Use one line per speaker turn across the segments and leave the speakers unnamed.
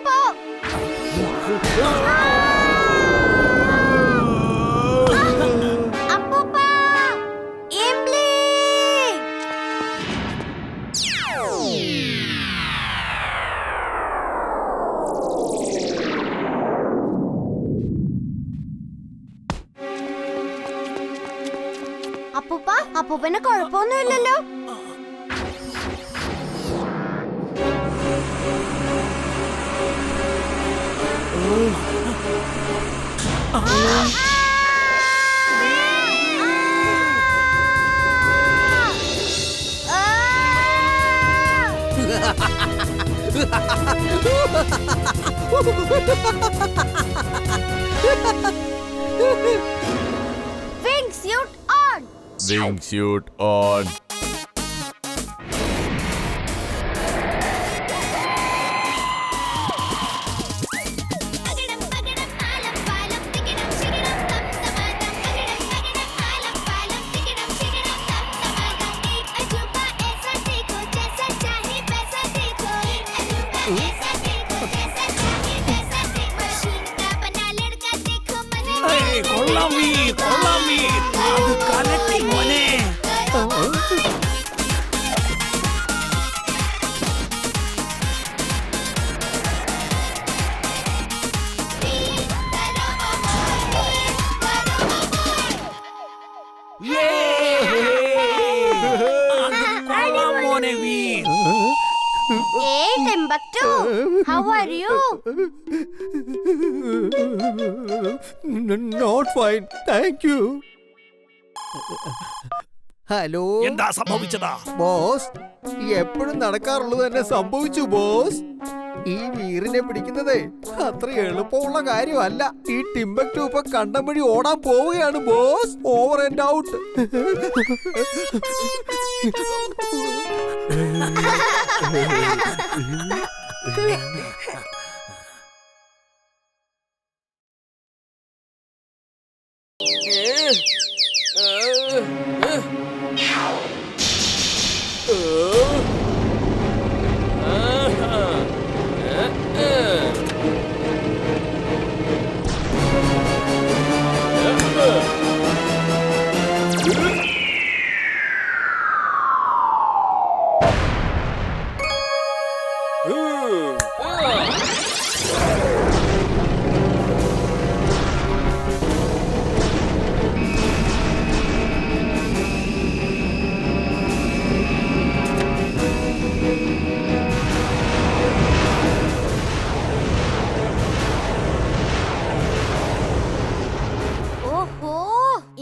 പോ. അപ്പൂപ്പ, ഇംലി. അപ്പൂപ്പ, അപ്പൂപ്പന് കുഴപ്പമൊന്നുമില്ലല്ലോ? Wingsuit on.
Wingsuit on.
Hey, Timbuktu, how are you?
Not fine, thank you. Hello,
എന്താ സംഭവിച്ചതാ?
ബോസ്, എപ്പോഴും നടക്കാറുള്ളത് തന്നെ സംഭവിച്ചു ബോസ്. ഈ വീറിനെ പിടിക്കുന്നതേ അത്ര എളുപ്പമുള്ള കാര്യമല്ല. ഈ ടിംബക്ടു ഇപ്പൊ കണ്ടം വഴി ഓടാൻ പോവുകയാണ് ബോസ്. Over and out.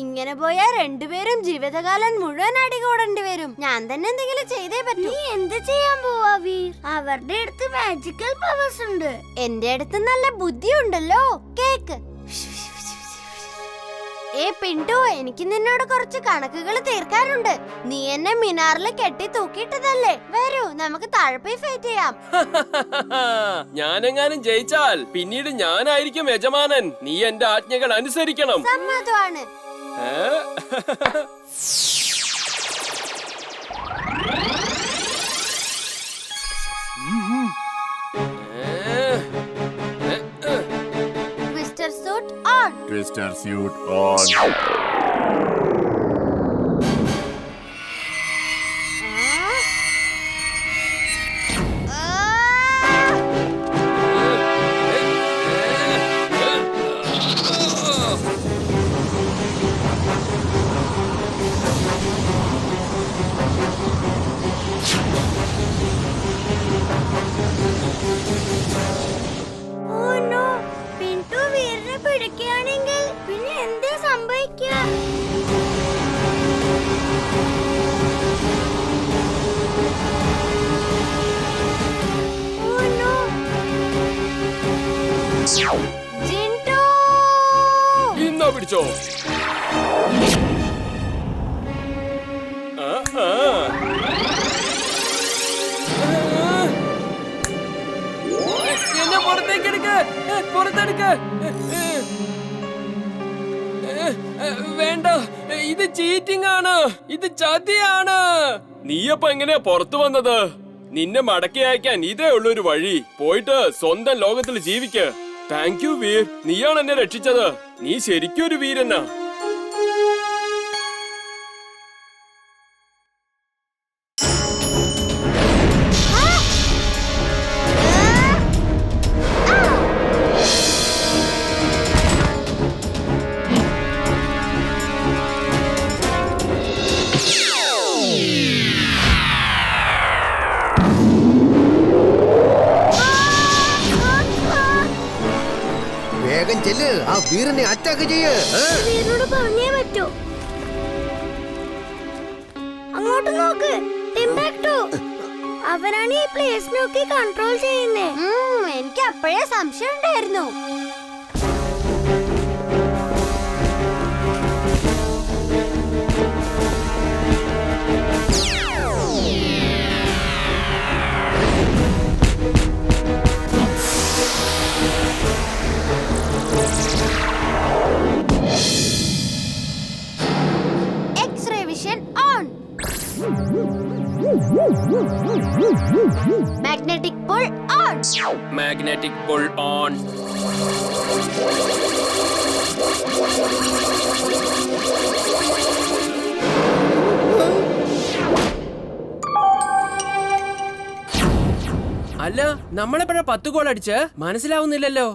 ഇങ്ങനെ പോയാ രണ്ടുപേരും ജീവിതകാലം മുഴുവൻ അടികൂടേണ്ടി വരും. ഞാൻ തന്നെ എന്തെങ്കിലും ചെയ്തേ പറ്റൂ.
നീ എന്ത് ചെയ്യാൻ പോവാ വീർ? അവരുടെ അടുത്ത് മാജിക്കൽ പവേഴ്സ് ഉണ്ട്.
എന്റെ അടുത്ത് നല്ല ബുദ്ധിയുണ്ടല്ലോ. കേക്ക്. പിന്റു, എനിക്ക് നിന്നോട് കുറച്ച് കണക്കുകൾ തീർക്കാനുണ്ട്. നീ എന്നെ മിനാറില് കെട്ടി തൂക്കിയിട്ടതല്ലേ? വരൂ, നമുക്ക് താഴെ പോയി ഫൈറ്റ് ചെയ്യാം.
ഞാനെങ്ങാനും ജയിച്ചാൽ പിന്നീട് ഞാനായിരിക്കും യജമാനൻ. നീ എന്റെ ആജ്ഞകൾ അനുസരിക്കണം.
സമ്മതമാണ്. Twister suit on.
Twister suit on.
പിടിക്കുകയാണെങ്കിൽ പിന്നെ എന്താ സംഭവിക്കുക?
ഇന്നാ പിടിച്ചോ. എന്നെ പുറത്തേക്കെടുക്ക്, പുറത്തെടുക്ക്. വേണ്ട, ഇത് ചീറ്റിംഗ് ആണ്, ഇത് ചതിയാണ്. നീയപ്പോ എങ്ങനെയാ പുറത്തു വന്നത്? നിന്നെ മടക്കി അയക്കാൻ ഇതേ ഉള്ളൊരു വഴി. പോയിട്ട് സ്വന്തം ലോകത്തിൽ ജീവിക്ക്. താങ്ക് യു വീർ, നീയാണ് എന്നെ രക്ഷിച്ചത്. നീ ശരിക്കും ഒരു വീരനാ.
വേഗം ചെല്ല്, ആ വീരനെ അറ്റാക്ക് ചെയ്യ്.
വീരനോട് പറഞ്ഞേ പറ്റൂ. അങ്ങോട്ട് നോക്ക്, ടിംബാക്ടു. അവനാണ് ഈ പ്ലേസിനൊക്കെ കൺട്രോൾ ചെയ്യുന്നേ.
എനിക്ക് അപ്പോഴേ സംശയം ഉണ്ടായിരുന്നു. X-ray vision on. Magnetic pull on.
Magnetic pull on. അല്ല, നമ്മളെപ്പോഴാ 10 ഗോൾ അടിച്ച് മനസ്സിലാവുന്നില്ലല്ലോ.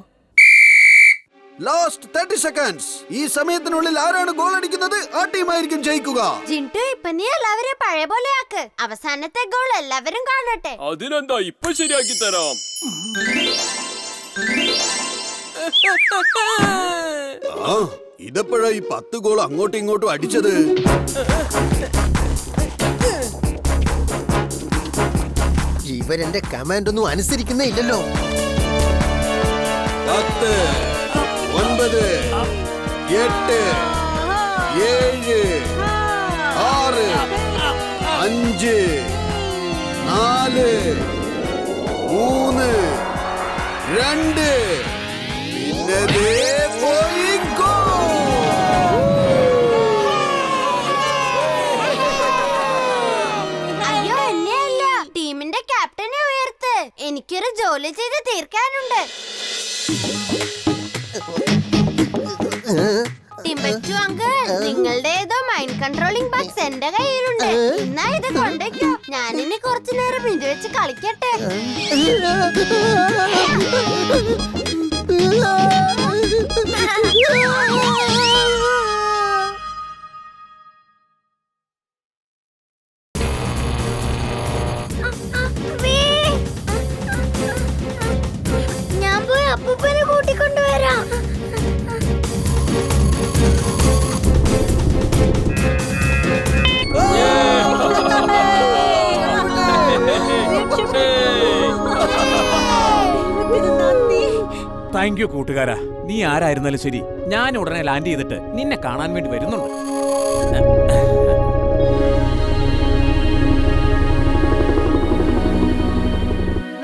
Last 30 seconds. ഈ സമയത്തിനുള്ളിൽ ആരാണ് ഗോൾ അടിക്കുന്നത് ആ ടീമായിരിക്കും ജയിക്കുക.
ജിൻടു, ഇപ്പൊ നീ എല്ലാവരെയും പഴയ പോലെ ആക്ക്. അവസാനത്തെ ഗോൾ എല്ലാവരും കാണട്ടെ.
അതിനെന്താ, ഇപ്പൊ ശരിയാക്കി തരാം.
ഇതെപ്പോഴാ ഈ 10 ഗോൾ അങ്ങോട്ടും ഇങ്ങോട്ടും അടിച്ചത്?
ഇവരെന്റെ കമാൻഡ് ഒന്നും അനുസരിക്കുന്നേ ഇല്ലല്ലോ.
10, 9, 8, 7, 6, 5, 4, 3, 2. പിന്നെ ദേ പോയി ഗോൾ.
അയ്യോ, എന്നെയല്ല, ടീമിന്റെ ക്യാപ്റ്റനെ ഉയർത്ത്. എനിക്കൊരു ജോലി ചെയ്ത് തീർക്കാനുണ്ട്. ടിംബക്ടു അങ്കിൾ, നിങ്ങളുടെ ഏതോ മൈൻഡ് കൺട്രോളിംഗ് ബഗ്സ് എന്റെ കയ്യിലുണ്ട്. എന്നാ ഇത് കൊണ്ടേക്കോ, ഞാനിനി കുറച്ചു നേരം ഇത് വെച്ച് കളിക്കട്ടെ.
ഞാൻ പോയി അപ്പൂപ്പനെ കൂട്ടിക്കൊണ്ടുവരാം.
താങ്ക് യു കൂട്ടുകാരാ. നീ ആരായിരുന്നാലും ശരി, ഞാൻ ഉടനെ ലാൻഡ് ചെയ്തിട്ട് നിന്നെ കാണാൻ വേണ്ടി വരുന്നുണ്ട്.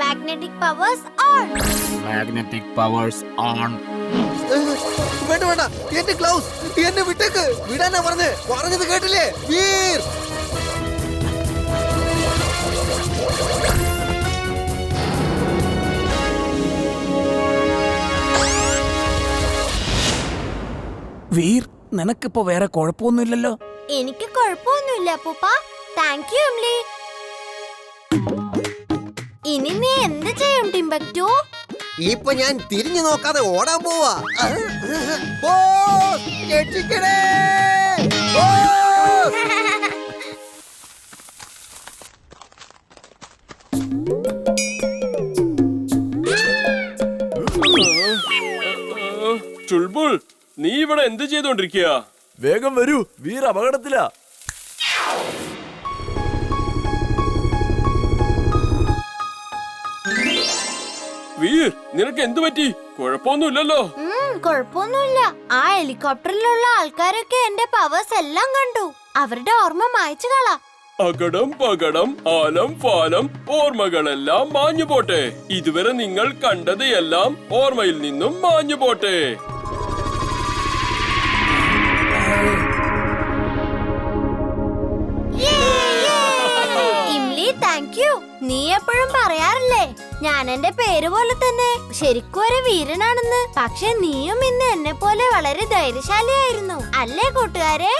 Magnetic powers on.
Magnetic powers on.
വേണ്ട വേണ്ട, എന്റെ ഗ്ലൗസ് എന്നെ വിട്ടേക്ക്. വിടാനാ പറഞ്ഞത് കേട്ടില്ലേ വീർ?
വീർ, നിനക്കിപ്പോ വേറെ കുഴപ്പമൊന്നുമില്ലല്ലോ?
എനിക്ക് കുഴപ്പമൊന്നുമില്ല അപ്പൂപ്പ. Thank you എംലി. ഇനി നീ എന്ത് ചെയ്യും ടിംബക്ടു?
ഇപ്പൊ ഞാൻ തിരിഞ്ഞു നോക്കാതെ ഓടാൻ പോവാ. ബോസ്, രക്ഷിക്കണേ. ബോസ്.
ചുൾബുൾ, നീ ഇവിടെ എന്ത് ചെയ്തോണ്ടിരിക്കുക?
വേഗം വരൂ, വീർ അപകടത്തിലാ.
വീർ, നിനക്ക് എന്തു പറ്റി? കുഴപ്പമൊന്നുമില്ലല്ലോ.
കുഴപ്പമൊന്നുമില്ല. ആ ഹെലികോപ്റ്ററിലുള്ള ആൾക്കാരൊക്കെ എന്റെ പവേഴ്സ് എല്ലാം കണ്ടു. അവരുടെ ഓർമ്മ മായ്ച്ചു കളാ.
അകടം പകടം ആലം ഫാലം ഓർമ്മകളെല്ലാം മാഞ്ഞു പോട്ടെ. ഇതുവരെ നിങ്ങൾ കണ്ടത് എല്ലാം ഓർമ്മയിൽ നിന്നും മാഞ്ഞു പോട്ടെ.
ഇംലി, താങ്ക് യു. നീ എപ്പോഴും പറയാറില്ലേ ഞാൻ എന്റെ പേര് പോലെ തന്നെ ശരിക്കും ഒരു വീരനാണെന്ന്. പക്ഷെ നീയും ഇന്ന് എന്നെ പോലെ വളരെ ധൈര്യശാലിയായിരുന്നു അല്ലേ കൂട്ടുകാരെ?